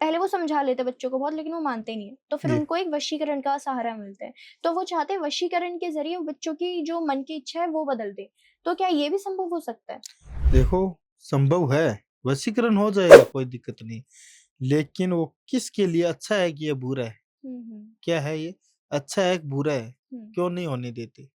पहले वो समझा लेते हैं बच्चों को बहुत, लेकिन वो मानते नहीं है, तो फिर जी। उनको एक वशीकरण का सहारा मिलता है। तो वो चाहते हैं वशीकरण के ज़रिए बच्चों की जो मन की इच्छा है वो बदल दें। तो क्या ये भी संभव हो सकता है? देखो, संभव है, वशीकरण हो जाएगा, कोई दिक्कत नहीं। लेकिन वो किसके लिए अच्छा है कि ये बुरा है? हुँ, हुँ। क्या है ये? अच्छा है कि बुरा है? हुँ। क्यों नहीं होने देते?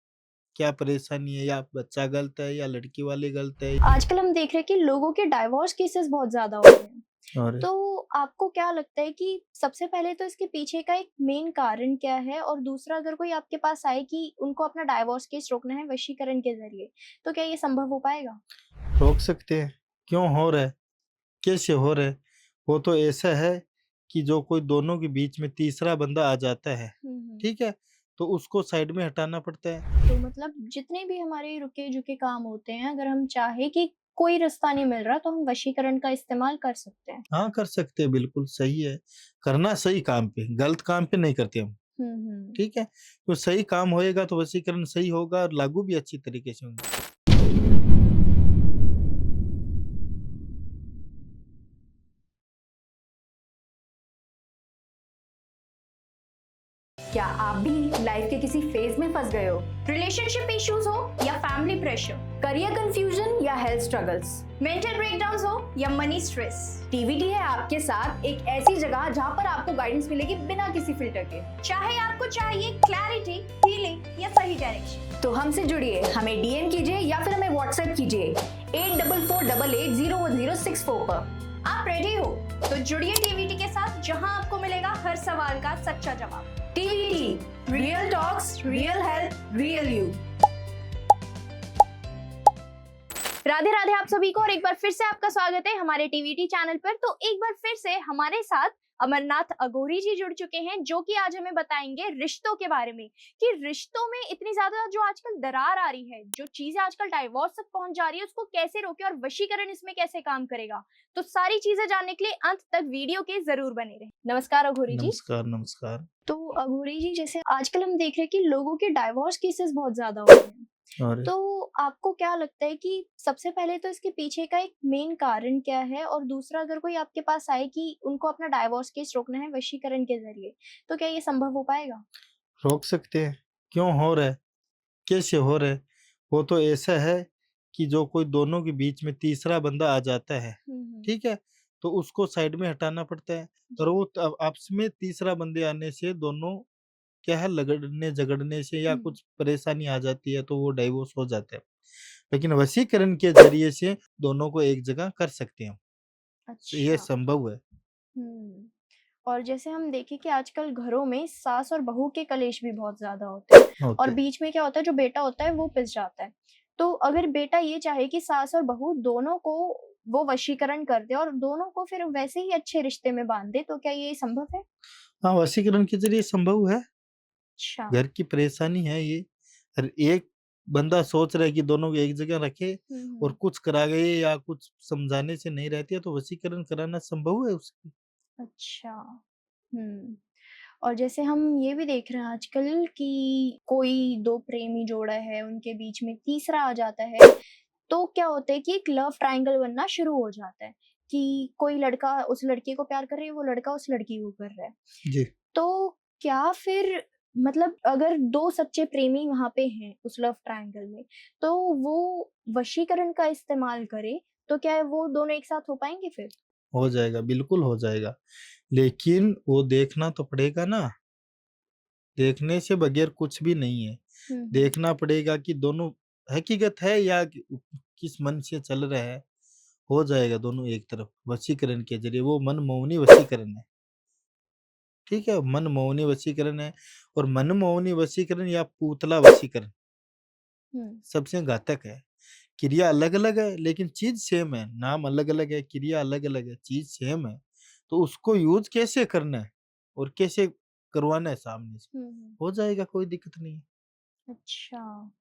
क्या परेशानी है, या बच्चा गलत है या लड़की वाले गलत है? आजकल हम देख रहे हैं कि लोगों के डाइवोर्स केसेस बहुत ज़्यादा हो रहे हैं। और तो आपको क्या लगता है कि सबसे पहले तो इसके पीछे का एक मेन कारण क्या है? और दूसरा, अगर कोई आपके पास आए कि उनको अपना डाइवोर्स केस रोकना है वशीकरण के ज़रिए, तो क्या ये संभव हो पाएगा? रोक सकते हैं। क्यों हो रहा है? कैसे हो रहा है? वो तो ऐसा है कि जो कोई दोनों के बीच में तीसरा बंदा आ जाता है, हुँ, हुँ। ठीक है? तो उसको साइड में हटाना पड़ता है। तो मतलब जितने भी हमारे रुके-झुके काम होते हैं, अगर हम चाहें कि कोई रास्ता नहीं मिल रहा, तो हम वशीकरण का इस्तेमाल कर सकते हैं। हाँ, कर सकते हैं, बिल्कुल सही है। करना सही काम पे, गलत काम पे नहीं करते हम, हुँ, हुँ। ठीक है? तो सही काम होएगा तो वशीकरण सही होगा और लागू भी अच्छी तरीके से होंगे। क्या आप भी लाइफ के किसी फेज में फंस गए हो? रिलेशनशिप इश्यूज हो या फैमिली प्रेशर, करियर कंफ्यूजन या हेल्थ स्ट्रगल्स? मेंटल ब्रेकडाउन्स हो या मनी स्ट्रेस, टीवीटी है आपके साथ, एक ऐसी जगह जहां पर आपको गाइडेंस मिलेगी बिना किसी फिल्टर के। चाहे आपको चाहिए क्लैरिटी, हीलिंग या सही डायरेक्शन, तो हमसे जुड़िए, हमें डीएम कीजिए या फिर हमें व्हाट्सएप कीजिए 8448801064 पर। आप रेडी हो? तो जुड़िए टीवीटी के साथ, जहां आपको मिलेगा हर सवाल का सच्चा जवाब। TVT, real talks, real health, real you. Radhe Radhe आप सभी को, और एक बार फिर से आपका स्वागत है हमारे टीवीटी चैनल पर। तो एक बार फिर से हमारे साथ अमरनाथ अघोरी जी जुड़ चुके हैं, जो कि आज हमें बताएंगे रिश्तों के बारे में, कि रिश्तों में इतनी ज्यादा जो आजकल दरार आ रही है, जो चीजें आजकल डाइवोर्स तक पहुंच जा रही है, उसको कैसे रोके और वशीकरण इसमें कैसे काम करेगा। तो सारी चीजें जानने के लिए अंत तक वीडियो के जरूर बने रहें। नमस्कार अघोरी जी। नमस्कार, नमस्कार। तो अघोरी जी, जैसे आजकल हम देख रहे हैं कि लोगों के डाइवोर्स केसेस बहुत ज्यादा हो रहे हैं। और तो आपको क्या लगता है कि सबसे पहले तो इसके पीछे का एक मेन कारण क्या है? और दूसरा, अगर कोई आपके पास आए कि उनको अपना डाइवोर्स केस रोकना है वशीकरण के ज़रिए, तो क्या ये संभव हो पाएगा? रोक सकते हैं। क्यों हो रहा है? कैसे हो रहा है? वो तो ऐसा है कि जो कोई दोनों के बीच में तीसरा बंदा आ जाता है, हुँ, हुँ। ठीक है? तो उसको साइड में हटाना पड़ता है। और जी। वो आपस में तीसरा बंदे आने से दोनों क्या है, लगड़ने-झगड़ने से या हुँ। कुछ परेशानी आ जाती है, तो वो डाइवोर्स हो जाता है। लेकिन वशीकरण के ज़रिए से दोनों को एक जगह कर सकते हैं हम। ये अच्छा। संभव है। हुँ। और जैसे हम देखें कि आजकल घरों में सास और बहू के कलेश भी बहुत ज़्यादा होते हैं, और होते हैं। बीच में क्या होता है, जो बेटा होता है वो पिस जाता है। तो अगर बेटा ये चाहे कि सास और बहू दोनों को वो वशीकरण कर दे और दोनों को फिर वैसे ही अच्छे रिश्ते में बाँध दे, तो क्या ये संभव है? हाँ, वशीकरण के ज़रिए संभव है। अच्छा। घर की परेशानी है ये। और एक बंदा सोच रहा है कि दोनों को एक जगह रखे हुँ, और हुँ। कुछ करा गए या कुछ समझाने से नहीं रहती है, तो वशीकरण कराना संभव है उसकी। अच्छा। हुँ। और जैसे हम ये भी देख रहे हैं आजकल कि कोई 2 प्रेमी जोड़ा है, उनके बीच में तीसरा आ जाता है, तो क्या होता है कि एक लव ट्रायंगल बनना शुरू हो जाता है, कि कोई लड़का उस लड़की को प्यार कर रही है, वो लड़का उस लड़की को कर रहा है। जी। तो क्या फिर, मतलब अगर 2 सच्चे प्रेमी वहाँ पे हैं उस लव ट्रायंगल में, तो वो वशीकरण का इस्तेमाल करें, तो क्या वो दोनों एक साथ हो पाएँगे फिर? हो जाएगा, बिल्कुल हो जाएगा। लेकिन वो देखना तो पड़ेगा ना, देखने से बगैर कुछ भी नहीं है। हुँ, हुँ। देखना पड़ेगा कि दोनों हकीकत है या किस मन से चल रहा है। हो जाएगा दोनों एक तरफ वशीकरण के ज़रिए, वो मनमोहनी वशीकरण है। ठीक है? मनमोहनी वशीकरण है। और मनमोहनी वशीकरण या पूतला वशीकरण हुँ। सबसे घातक है। क्रिया अलग-अलग है लेकिन चीज़ सेम है, नाम अलग-अलग है, क्रिया अलग-अलग है, चीज़ सेम है। तो उसको यूज़ कैसे करना है और कैसे करवाना है सामने से, हुँ, हुँ। हो जाएगा, कोई दिक्कत नहीं है। अच्छा।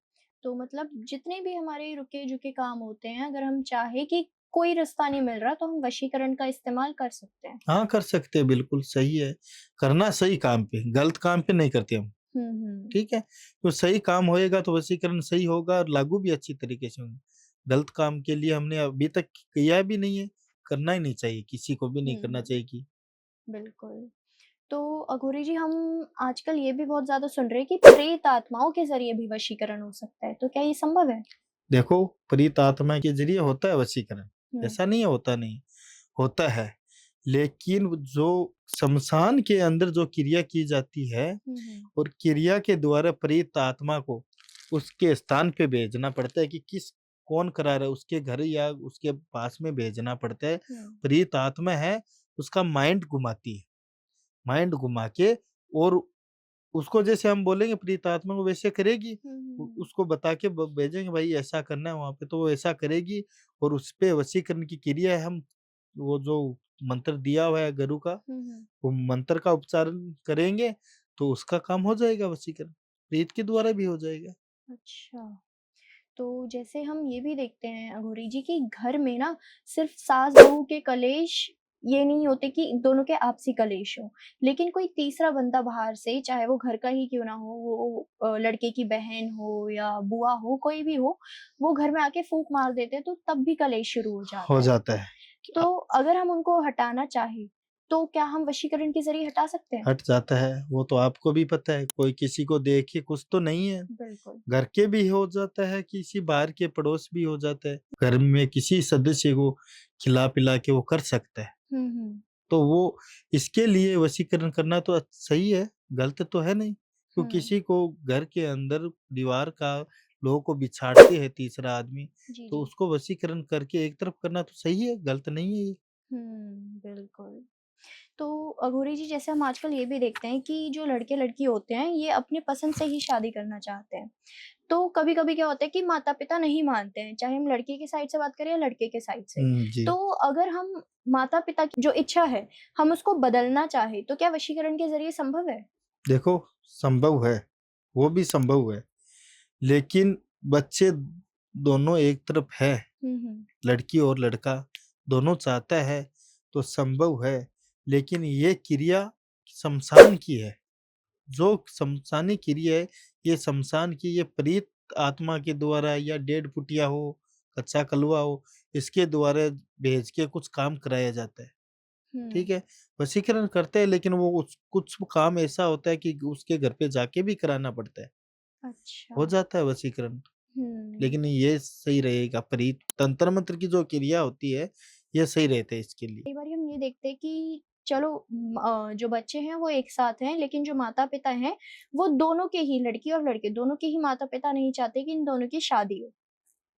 तो मतलब जितने भी हमारे रुके-झुके काम होते हैं, अगर हम चाहें कि कोई रास्ता नहीं मिल रहा, तो हम वशीकरण का इस्तेमाल कर सकते हैं। हाँ, कर सकते हैं, बिल्कुल सही है। करना सही काम पे, गलत काम पे नहीं करते हम, हुँ, हुँ। ठीक है? तो सही काम होएगा तो वशीकरण सही होगा और लागू भी अच्छी तरीके से होंगे। गलत काम के लिए हमने अभी तक किया भी नहीं है, करना ही नहीं चाहिए, किसी को भी नहीं हुँ, करना हुँ। चाहिए कि बिल्कुल। तो अघोरी जी, हम आजकल ये भी बहुत ज़्यादा सुन रहे हैं कि प्रेत आत्माओं के ज़रिए भी वशीकरण हो सकता है, तो क्या ये संभव है? देखो, प्रेत आत्मा के ज़रिए होता है वशीकरण, हुँ, ऐसा नहीं है होता नहीं, होता है। लेकिन जो शमशान के अंदर जो क्रिया की जाती है हुँ, हुँ, और क्रिया के द्वारा प्रेत आत्मा को उसके स्थान पे भेजना पड़ता है कि कौन करा रहा है, उसके घर या उसके पास में भेजना पड़ता है। हुँ, प्रेत आत्मा है, उसका माइंड घुमाती है, माइंड घुमा के और उसको जैसे हम बोलेंगे प्रेत आत्मा को वैसे करेगी। हुँ, हुँ, उसको बता के भेजेंगे भाई ऐसा करना है वहां पे, तो वो ऐसा करेगी। और उस पे वशीकरण की क्रिया है, हम वो जो मंत्र दिया हुआ है गुरु का, हुँ, हुँ। वो मंत्र का उच्चारण करेंगे तो उसका काम हो जाएगा वशीकरण, प्रेत के द्वारा भी हो जाएगा। अच्छा, तो जैसे हम ये भी देखते हैं अघोरी जी कि घर में ना सिर्फ़ सास-बहू के कलेश ये नहीं होते कि दोनों के आपसी कलेश हों, लेकिन कोई तीसरा बंदा बाहर से, चाहे वो घर का ही क्यों ना हो, वो लड़के की बहन हो या बुआ हो, कोई भी हो, वो घर में आके फूँक मार देते हैं, तो तब भी कलेश शुरू हो हो जाता है। जाता है। तो अगर हम उनको हटाना चाहें, तो क्या हम वशीकरण के ज़रिए हटा सकते हैं? हट जाता है, वो तो आपको भी पता है, कोई किसी को देख के कुछ तो नहीं है। बिल्कुल। घर के भी हो जाता है, किसी बाहर के पड़ोस भी हो जाता है। घर में किसी सदस्य को खिला-पिला के वो कर सकता है। हुँ, हुँ। तो वो इसके लिए वशीकरण करना तो सही है, गलत तो है नहीं। तो हुँ। किसी को घर के अंदर परिवार का लोगों को बिछाड़ते हैं तीसरा आदमी, जी, तो जी। उसको वशीकरण करके एक तरफ करना तो सही है, गलत नहीं है ये। बिल्कुल। तो अघोरी जी, जैसे हम आजकल ये भी देखते हैं कि जो लड़के-लड़की होते हैं, ये अपनी पसंद से ही शादी करना चाहते हैं। तो कभी-कभी क्या होता है कि माता-पिता नहीं मानते हैं, चाहे हम लड़के की साइड से बात करें या लड़के के साइड से। जी। तो अगर हम माता-पिता की जो इच्छा है, हम उसको बदलना चाहें, तो क्या वशीकरण के ज़रिए संभव है? देखो, संभव है, वो भी संभव है, लेकिन बच्चे दोनों एक तरफ है, हुँ, हुँ। लड़की और लड़का दोनों चाहता है, तो संभव है। लेकिन ये क्रिया शमशान की है। जो शमशानी क्रिया है, ये शमशान की, ये प्रेत आत्मा के द्वारा या डेड पुटिया हो, कच्चा कलवा हो, इसके द्वारा भेज के कुछ काम कराया जाता है। ठीक हुँ। है? वशीकरण करते हैं, लेकिन वो कुछ काम ऐसा होता है कि उसके घर पे जाके भी कराना पड़ता है। अच्छा। हो जाता है वशीकरण, हुँ। लेकिन ये सही रहेगा। प्रेत तंत्र मंत्र की जो क्रिया होती है, ये सही रहता है इसके लिए। कई बारी हम ये देखते हैं कि चलो जो बच्चे हैं वो एक साथ हैं, लेकिन जो माता-पिता हैं, वो दोनों के ही, लड़की और लड़के दोनों के ही माता-पिता नहीं चाहते कि इन दोनों की शादी हो।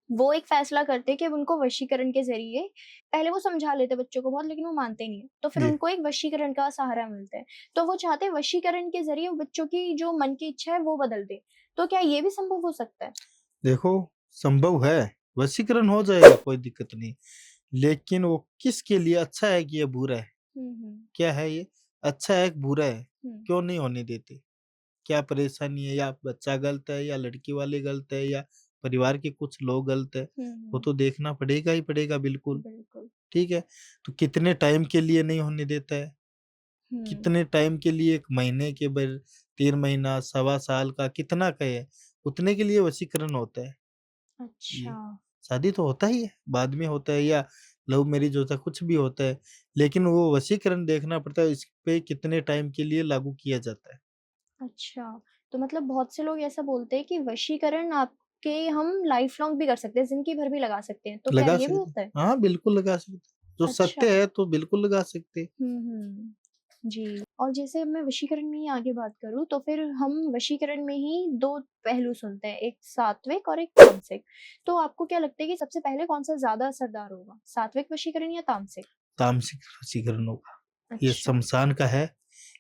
वो एक फैसला करते हैं कि अब उनको वशीकरण के ज़रिए, पहले वो समझा लेते हैं बच्चों को बहुत, लेकिन वो मानते नहीं हैं। तो फिर जी, उनको एक वशीकरण का सहारा मिलता है। तो वो चाहते हैं वशीकरण के ज़रिए बच्चों की जो मन की इच्छा है वो बदल दें। तो क्या ये भी संभव हो सकता है? देखो, संभव है, वशीकरण हो जाएगा, कोई दिक्कत नहीं। लेकिन वो किसके लिए अच्छा है कि ये बुरा है? हुँ, हुँ। क्या है ये? अच्छा है कि बुरा है? हुँ। क्यों नहीं होने देते? क्या परेशानी है? या बच्चा गलत है या लड़की वाले गलत है या परिवार के कुछ लोग गलत है? हुँ, वो हुँ। तो देखना पड़ेगा ही पड़ेगा बिल्कुल, बिल्कुल। ठीक है? तो कितने टाइम के लिए नहीं होने देता है? हुँ। कितने टाइम के लिए, 1 महीने के 3 महीना, सवा साल का, कितना का है, उतने के लिए वशीकरण होता है। अच्छा। ये शादी तो होता ही है, बाद में होता है या लव मैरिज होता है, कुछ भी होता है, लेकिन वो वशीकरण देखना पड़ता है, इस पे कितने टाइम के लिए लागू किया जाता है। अच्छा, तो मतलब बहुत से लोग ऐसा बोलते हैं कि वशीकरण आपके हम लाइफ़ लॉन्ग भी कर सकते हैं, ज़िंदगी भर भी लगा सकते हैं, तो क्या लगा ये भी सकते हैं। होता है? हाँ, बिल्कुल लगा सकते हैं। जो अच्छा। सत्य है तो बिल्कुल लगा सकते हैं। हुँ, हुँ। जी, और जैसे अब मैं वशीकरण में ही आगे बात करूँ, तो फिर हम वशीकरण में ही 2 पहलू सुनते हैं, एक सात्विक और एक तामसिक। तो आपको क्या लगता है कि सबसे पहले कौन-सा ज़्यादा असरदार होगा, सात्विक वशीकरण या तामसिक? तामसिक वशीकरण होगा। ये अच्छा। शमशान का है,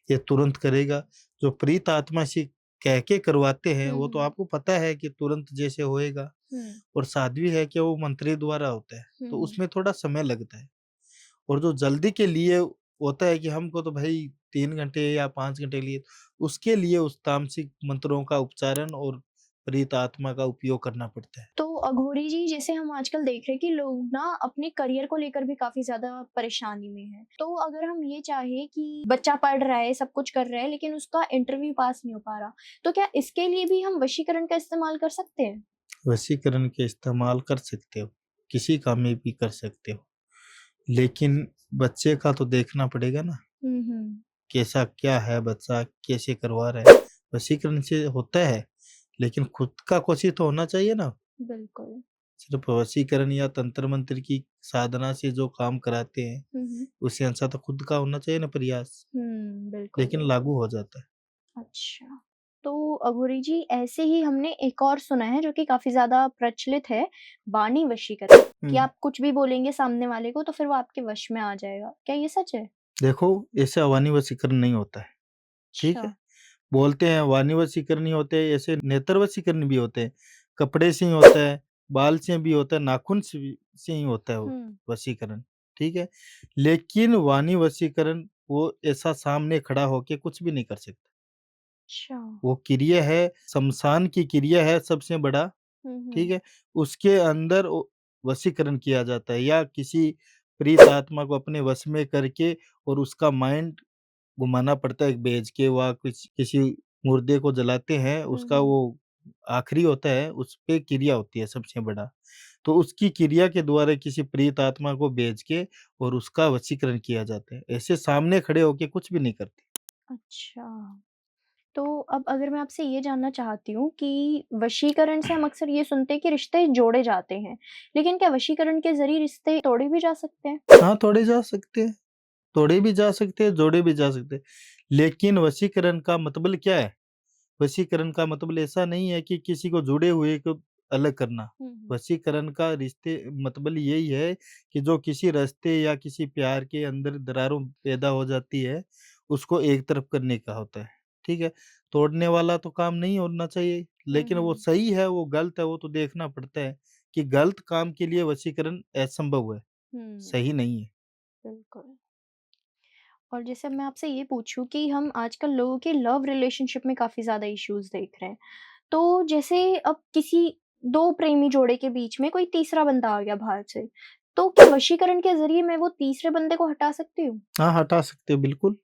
ये तुरंत करेगा। जो प्रेत आत्मा से कह के करवाते हैं, हुँ, वो तो हुँ। आपको पता है कि तुरंत जैसे होएगा। हुँ, और साध्वी है कि वो मंत्री द्वारा होता है, हुँ, तो हुँ। उसमें थोड़ा समय लगता है। और जो जल्दी के लिए होता है कि हमको तो भाई 3 घंटे या 5 घंटे लिए, उसके लिए उस तामसिक मंत्रों का उच्चारण और प्रेत आत्मा का उपयोग करना पड़ता है। तो अघोरी जी, जैसे हम आजकल देख रहे हैं कि लोग ना अपने करियर को लेकर भी काफ़ी ज़्यादा परेशानी में हैं। तो अगर हम ये चाहें कि बच्चा पढ़ रहा है, सब कुछ कर रहा है, लेकिन उसका इंटरव्यू पास नहीं हो पा रहा, तो क्या इसके लिए भी हम वशीकरण का इस्तेमाल कर सकते हैं? वशीकरण के इस्तेमाल कर सकते हो, किसी का में भी कर सकते हो, लेकिन बच्चे का तो देखना पड़ेगा ना। कैसा क्या है बच्चा, कैसे करवा रहा है। वशीकरण से होता है, लेकिन खुद का कोशिश तो होना चाहिए ना। बिल्कुल। सिर्फ वशीकरण या तंत्र मंत्र की साधना से जो काम कराते हैं, उससे अच्छा तो खुद का होना चाहिए ना प्रयास, बिल्कुल, लेकिन बिल्कुल। लागू हो जाता है। अच्छा। तो अघोरी जी ऐसे ही हमने एक और सुना है जो कि काफ़ी ज़्यादा प्रचलित है, वाणी वशीकरण, कि आप कुछ भी बोलेंगे सामने वाले को तो फिर वो आपके वश में आ जाएगा। क्या ये सच है? देखो, ऐसे वाणी वशीकरण नहीं होता है, ठीक अच्छा। है? बोलते हैं वाणी वशीकरण ही होते हैं, ऐसे नेत्र वशीकरण भी होते हैं। कपड़े से ही होता है, बाल से भी होता है, नाखून से ही होता है वो हुँ। वशीकरण, ठीक है? लेकिन वाणी वशीकरण वो ऐसा सामने खड़ा होके कुछ भी नहीं कर सकता। अच्छा। वो क्रिया है, शमशान की क्रिया है सबसे बड़ा, ठीक है? उसके अंदर वशीकरण किया जाता है या किसी प्रेत आत्मा को अपने वश में करके और उसका माइंड घुमाना पड़ता है भेज के व किसी मुर्दे को जलाते हैं, उसका वो आखिरी होता है, उसपे क्रिया होती है सबसे बड़ा। तो उसकी क्रिया के द्वारा किसी प्रेत आत्मा को भेज के और उसका वशीकरण किया जाता है। ऐसे सामने खड़े होके कुछ भी नहीं करते। अच्छा। तो अब अगर मैं आपसे ये जानना चाहती हूँ कि वशीकरण से हम अक्सर ये सुनते हैं कि रिश्ते जोड़े जाते हैं, लेकिन क्या वशीकरण के ज़रिए रिश्ते तोड़े भी जा सकते हैं? हाँ, तोड़े जा सकते हैं, तोड़े भी जा सकते हैं, जोड़े भी जा सकते हैं। लेकिन वशीकरण का मतलब क्या है? वशीकरण का मतलब ऐसा नहीं है कि किसी को जुड़े हुए को अलग करना। वशीकरण का रिश्ते मतलब यही है कि जो किसी रिश्ते या किसी प्यार के अंदर दरारों पैदा हो जाती है, उसको एक तरफ करने का होता है, ठीक है? तोड़ने वाला तो काम नहीं होना चाहिए, लेकिन वो सही है, वो गलत है, वो तो देखना पड़ता है कि गलत काम के लिए वशीकरण असंभव है, हुँ, सही नहीं है। बिल्कुल। और जैसे अब मैं आपसे ये पूछूँ कि हम आजकल लोगों के लव रिलेशनशिप में काफ़ी ज़्यादा इश्यूज़ देख रहे हैं। तो जैसे अब किसी 2 प्रेमी जोड़े के बीच में कोई तीसरा बंदा आ गया बाहर से, तो क्या वशीकरण के ज़रिए मैं वो तीसरे बंदे को हटा सकती हूँ? हाँ, हटा सकते हो बिल्कुल,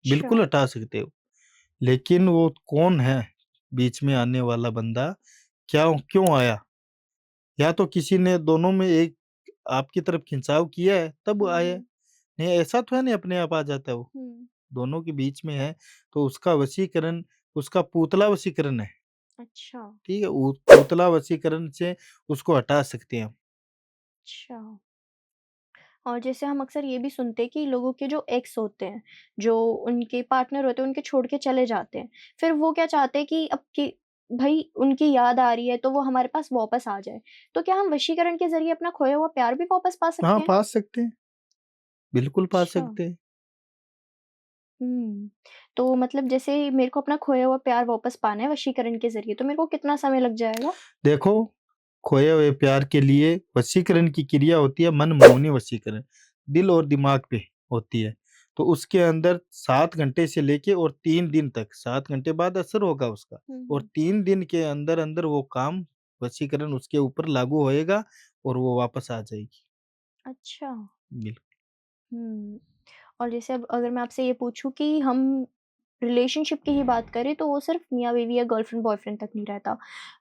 अच्छा। बिल्कुल हटा सकते हो। लेकिन वो कौन है बीच में आने वाला बंदा? क्या क्यों आया? या तो किसी ने दोनों में एक आपकी तरफ खिंचाव किया है तब वो आया है। नहीं ऐसा तो है नहीं अपने आप आ जाता है वो। हुँ। दोनों के बीच में है तो उसका वशीकरण उसका पूतला वशीकरण है, अच्छा, ठीक है? पूतला वशीकरण से उसको हटा सकते हैं हम। अच्छा। और जैसे हम अक्सर ये भी सुनते हैं कि लोगों के जो एक्स होते हैं, जो उनके पार्टनर होते हैं, उनके छोड़ के चले जाते हैं। फिर वो क्या चाहते हैं कि अब कि भई उनकी याद आ रही है तो वो हमारे पास वापस आ जाए। तो क्या हम वशीकरण के ज़रिए अपना खोया हुआ प्यार भी वापस पा हाँ, सकते हैं? पा सकते हैं, बिल्कुल पा अच्छा। सकते हैं। हुँ। तो मतलब जैसे मेरे को अपना खोया हुआ प्यार वापस पाना है वशीकरण के ज़रिए, तो मेरे को कितना समय लग जाएगा? देखो, खोए हुए प्यार के लिए वशीकरण की क्रिया होती है मनमोहनी वशीकरण, दिल और दिमाग पे होती है। तो उसके अंदर 7 घंटे से लेके और 3 दिन तक 7 घंटे बाद असर होगा उसका और 3 दिन के अंदर-अंदर वो काम वशीकरण उसके ऊपर लागू होएगा और वो वापस आ जाएगी। अच्छा। बिल्कुल। हुँ। और जैसे अब अगर मैं आपसे ये पूछूँ कि हम रिलेशनशिप की ही बात करें तो वो सिर्फ़ मियाँ-बीवी या गर्लफ्रेंड-बॉयफ्रेंड तक नहीं रहता।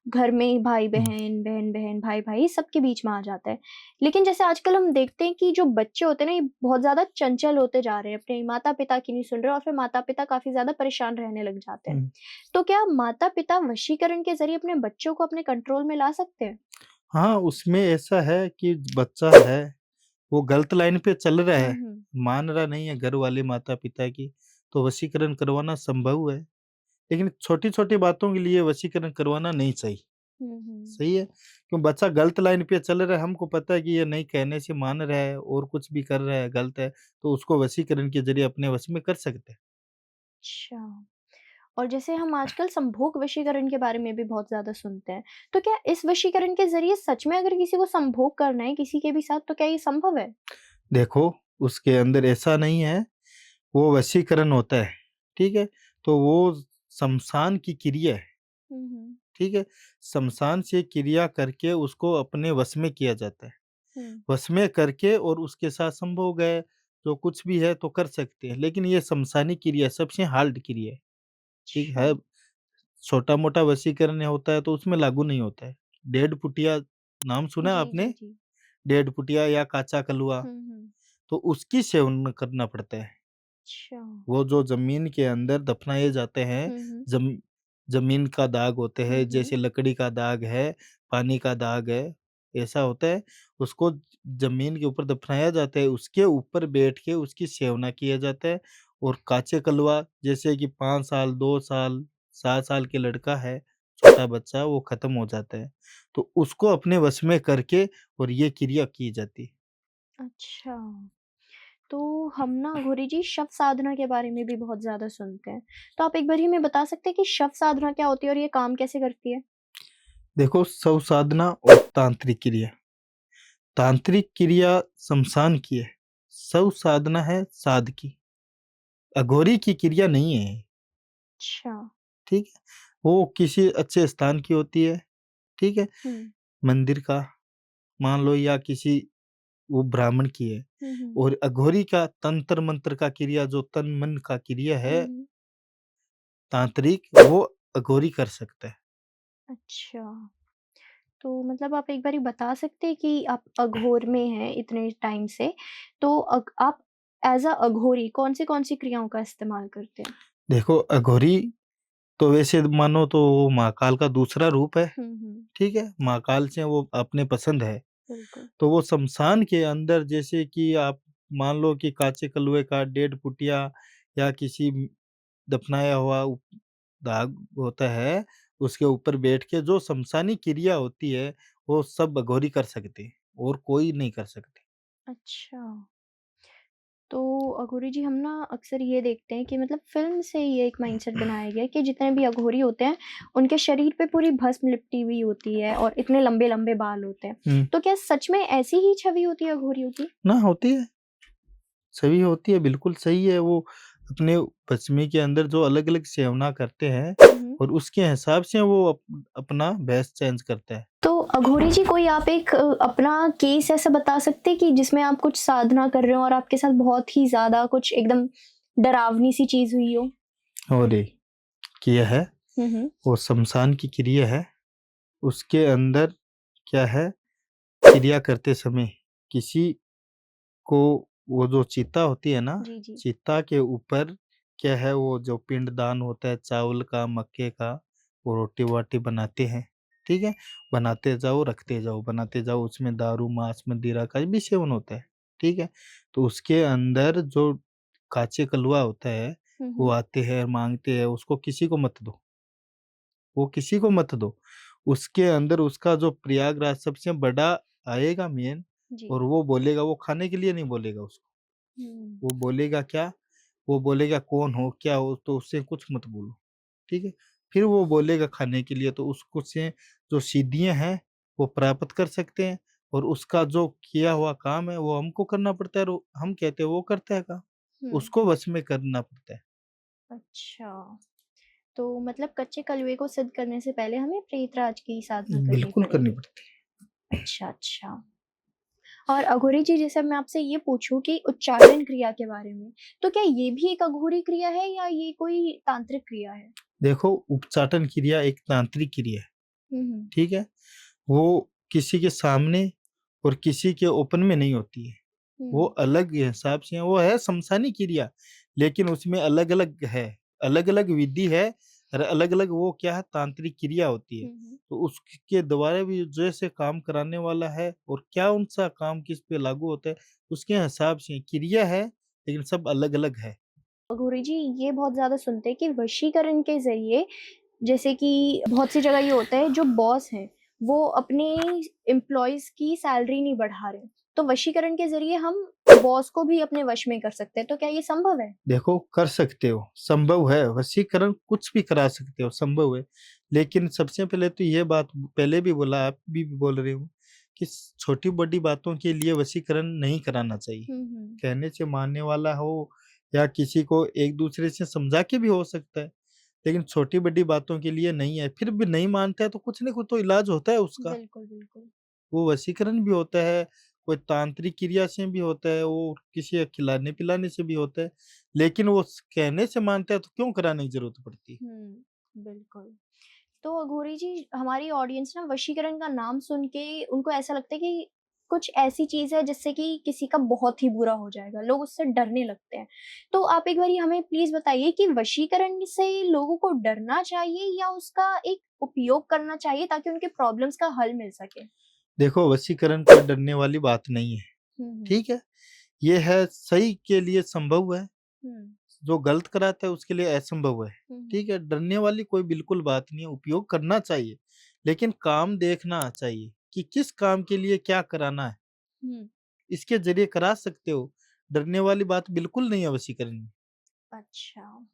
घर में हुँ। भाई-बहन, बहन-बहन, भाई-भाई सबके बीच में आ जाता है। लेकिन जैसे आजकल हम देखते हैं कि जो बच्चे होते हैं ना, ये बहुत ज़्यादा चंचल होते जा रहे हैं, अपने माता-पिता की नहीं सुन रहे और फिर माता-पिता काफ़ी ज़्यादा परेशान रहने लग जाते हैं। हुँ। तो क्या माता-पिता वशीकरण के ज़रिए अपने बच्चों को अपने कंट्रोल में ला सकते हैं? हाँ, उसमें ऐसा है कि बच्चा है, वो गलत लाइन पे चल रहा हुँ, है, हुँ। मान रहा नहीं है घर वाले माता-पिता की, तो वशीकरण करवाना संभव है। लेकिन छोटी-छोटी बातों के लिए वशीकरण करवाना नहीं सही, हुँ, हुँ। सही है? क्यों बच्चा गलत लाइन पे चल रहा है, हमको पता है कि ये नहीं कहने से मान रहा है और कुछ भी कर रहा है, गलत है, तो उसको वशीकरण के ज़रिए अपने वश में कर सकते हैं। अच्छा। और जैसे हम आजकल संभोग वशीकरण के बारे में भी बहुत ज़्यादा सुनते हैं। तो क्या इस वशीकरण के ज़रिए सच में अगर किसी को संभोग करना है किसी के भी साथ तो क्या ये संभव है? देखो, उसके अंदर ऐसा नहीं है, वो वशीकरण होता है, ठीक है? तो वो शमशान की क्रिया है, हुँ, हुँ। ठीक है? शमशान से क्रिया करके उसको अपने वश में किया जाता है। हुँ। वश में करके और उसके साथ संभोग है, जो कुछ भी है तो कर सकते हैं। लेकिन ये शमशानी क्रिया सबसे हार्ड क्रिया है, ठीक अच्छा। है? छोटा-मोटा वशीकरण होता है तो उसमें लागू नहीं होता है। डेढ़ फुटिया नाम सुना है जी, जी, आपने? जी। डेढ़ फुटिया या काचा कलवा, हुँ, हुँ। तो उसकी सेवन करना पड़ता है। अच्छा। वो जो ज़मीन के अंदर दफनाए जाते हैं, हम्म। जम ज़मीन का दाग होते हैं, हम्म। जैसे लकड़ी का दाग है, पानी का दाग है, ऐसा होता है। उसको ज़मीन के ऊपर दफनाया जाता है, उसके ऊपर बैठ के उसकी सेवना किया जाता है। और काचे कलवा जैसे कि 5 साल, 2 साल, 7 साल के लड़का है, छोटा बच्चा, वो ख़त्म हो जाता है। तो उसको अपने वश में करके और ये क्रिया की जाती है। अच्छा। तो हम ना घोरी जी शव साधना के बारे में भी बहुत ज्यादा सुनते हैं। तो आप एक बार हमें बता सकते हैं कि शव साधना क्या होती है और ये काम कैसे करती है? देखो, शव साधना और तांत्रिक क्रिया। तांत्रिक क्रिया शमशान की है, शव साधना है साध की। अघोरी की क्रिया नहीं है, अच्छा। ठीक है? वो किसी अच्छे स्थान की होती है, ठीक है? हम्म। मंदिर का मान लो या किसी वो ब्राह्मण की है। हम्म। और अघोरी का तंत्र मंत्र का क्रिया जो तन मन का क्रिया है, हम्म। तांत्रिक, वो अघोरी कर सकता है। अच्छा। तो मतलब आप एक बारी बता सकते हैं कि आप अघोर में हैं इतने टाइम से, तो आप एज़ अ अघोरी कौन सी क्रियाओं का इस्तेमाल करते हैं? देखो, अघोरी तो वैसे मानो तो वो महाकाल का दूसरा रूप है, हुँ। ठीक है? महाकाल से वो अपने पसंद है। बिल्कुल। तो वो शमशान के अंदर जैसे कि आप मान लो कि काचे कलवे का डेड पुटिया या किसी दफनाया हुआ दाग होता है, उसके ऊपर बैठ के जो शमशानी क्रिया होती है, वो सब अघोरी कर सकते हैं और कोई नहीं कर सकते। अच्छा। तो अघोरी जी हम ना अक्सर ये देखते हैं कि मतलब फ़िल्म से ये एक माइंडसेट बनाया गया है कि जितने भी अघोरी होते हैं, उनके शरीर पे पूरी भस्म लिपटी हुई होती है और इतने लंबे-लंबे बाल होते हैं। हुँ, तो क्या सच में ऐसी ही छवि होती है अघोरियों की? ना होती है, सही होती है, बिल्कुल सही है। वो अपने पश्चिमी के अंदर जो अलग-अलग सेवना करते हैं हुँ, हुँ। और उसके हिसाब से वो अपना भेष चेंज करता है। तो अघोरी जी कोई आप एक अपना केस ऐसा बता सकते हैं कि जिसमें आप कुछ साधना कर रहे हो और आपके साथ बहुत ही ज़्यादा कुछ एकदम डरावनी सी चीज़ हुई हो? और ये किया है, हुँ, हुँ। वो शमशान की क्रिया है, उसके अंदर क्या है, क्रिया करते समय किसी को वो जो चिता होती है ना, जी, जी। चिता के ऊपर क्या है, वो जो पिंडदान होता है चावल का, मक्के का, वो रोटी-वोटी बनाते हैं, ठीक है? बनाते जाओ, रखते जाओ, बनाते जाओ, उसमें दारू, मांस, मदिरा का भी सेवन होता है, ठीक है? तो उसके अंदर जो काचे कलवा होता है, हुँ, वो हुँ। आते हैं, माँगते हैं, उसको किसी को मत दो, वो किसी को मत दो। उसके अंदर उसका जो प्रयागराज सबसे बड़ा आएगा मेन, जी। और वो बोलेगा, वो खाने के लिए नहीं बोलेगा उसको। हुँ। वो बोलेगा क्या? वो बोलेगा कौन हो, क्या हो? तो उससे कुछ मत बोलो, ठीक है? फिर वो बोलेगा खाने के लिए, तो उसको से जो सिद्धियाँ हैं, वो प्राप्त कर सकते हैं। और उसका जो किया हुआ काम है, वो हमको करना पड़ता है, और हम कहते हैं वो करता है काम। हुँ। उसको वश में करना पड़ता है। अच्छा। तो मतलब कच्चे कलवे को सिद्ध करने से पहले हमें प्रेतराज की साधना करनी बिल्कुल करनी पड़ेगी। पड़ती अच्छा, अच्छा। और अघोरी जी जैसे मैं आपसे ये पूछूँ कि उच्चाटन क्रिया के बारे में, तो क्या ये भी एक अघोरी क्रिया है या ये कोई तांत्रिक क्रिया है? है। देखो, उच्चाटन क्रिया एक तांत्रिक क्रिया है, हुँ, हुँ। ठीक है? वो किसी के सामने और किसी के ओपन में नहीं होती है। वो हुँ। अलग हिसाब से है, वो है शमशानी क्रिया, लेकिन उसमें अलग-अलग है, अलग-अलग विधि है, और अलग-अलग वो क्या है, तांत्रिक क्रिया होती है। हुँ, हुँ। तो उसके द्वारा भी जैसे काम कराने वाला है और क्या उनसा काम किस पे लागू होता है, उसके हिसाब से क्रिया है, लेकिन सब अलग-अलग है। अघोरी जी ये बहुत ज़्यादा सुनते हैं कि वशीकरण के ज़रिए जैसे कि बहुत सी जगह ये होता है जो बॉस हैं, वो अपने एम्प्लॉइज़ की सैलरी नहीं बढ़ा रहे। तो वशीकरण के ज़रिए हम बॉस को भी अपने वश में कर सकते हैं, तो क्या ये संभव है? देखो, कर सकते हो, संभव है, वशीकरण कुछ भी करा सकते हो, संभव है। लेकिन सबसे पहले तो ये बात पहले भी बोला, आप भी बोल रहे हो कि छोटी-बड़ी बातों के लिए वशीकरण नहीं कराना चाहिए। हुँ, हुँ। कहने से मानने वाला हो या किसी को एक-दूसरे से समझा के भी हो सकता है, लेकिन छोटी-बड़ी बातों के लिए नहीं है। फिर भी नहीं मानता है तो कुछ न कुछ तो इलाज होता है उसका। बिल्कुल, बिल्कुल। वो वशीकरण भी होता है, कोई तांत्रिक क्रिया से भी होता है, वो किसी के खिलाने-पिलाने से भी होता है। लेकिन वो कहने से मानता है तो क्यों कराने की ज़रूरत पड़ती है? हुँ, बिल्कुल। तो अघोरी जी हमारी ऑडियंस ना वशीकरण का नाम सुन के उनको ऐसा लगता है कि कुछ ऐसी चीज है जिससे कि किसी का बहुत ही बुरा हो जाएगा, लोग उससे डरने लगते हैं। तो आप एक बार हमें प्लीज बताइए कि वशीकरण से लोगों को डरना चाहिए या उसका एक उपयोग करना चाहिए ताकि उनके प्रॉब्लम्स का हल मिल सके? देखो, वशीकरण कोई डरने वाली बात नहीं है, हम्म ठीक है? ये है सही के लिए संभव है, हम्म जो गलत कराता है उसके लिए असंभव है, हम्म ठीक है? डरने वाली कोई बिल्कुल बात नहीं है, उपयोग करना चाहिए, लेकिन काम देखना चाहिए कि किस काम के लिए क्या कराना है, हम्म, इसके ज़रिए करा सकते हो। डरने वाली बात बिल्कुल नहीं है वशीकरण में। अच्छा।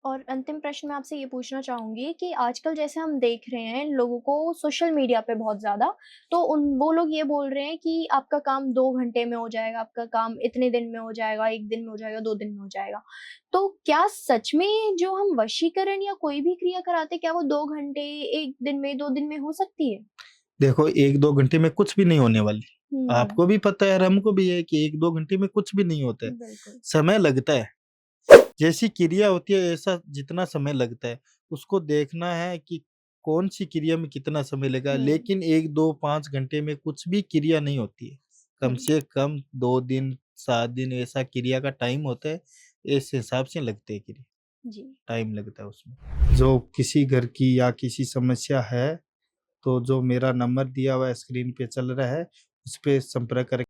और अंतिम प्रश्न मैं आपसे ये पूछना चाहूँगी कि आजकल जैसे हम देख रहे हैं लोगों को सोशल मीडिया पे बहुत ज़्यादा, तो उन वो लोग ये बोल रहे हैं कि आपका काम 2 घंटे में हो जाएगा, आपका काम इतने दिन में हो जाएगा, 1 दिन में हो जाएगा, 2 दिन में हो जाएगा। तो क्या सच में जो हम वशीकरण या कोई भी क्रिया कराते हैं, क्या वो 2 घंटे, 1 दिन में, 2 दिन में हो सकती है? देखो, 1-2 घंटे में कुछ भी नहीं होने वाली। हुँ, आपको भी पता है और हमको भी है कि 1-2 घंटे में कुछ भी नहीं होता है, बिल्कुल। समय लगता है। जैसी क्रिया होती है ऐसा जितना समय लगता है, उसको देखना है कि कौन-सी क्रिया में कितना समय लगा, हुँ, लेकिन 1, 2, 5 घंटे में कुछ भी क्रिया नहीं होती है। हुँ, कम से कम 2 दिन, 7 दिन ऐसा क्रिया का टाइम होता है, इस हिसाब से लगते हैं क्रिया, जी। टाइम लगता है उसमें। जो किसी घर की या किसी समस्या है, तो जो मेरा नंबर दिया हुआ है स्क्रीन पे चल रहा है, उस पे संपर्क कर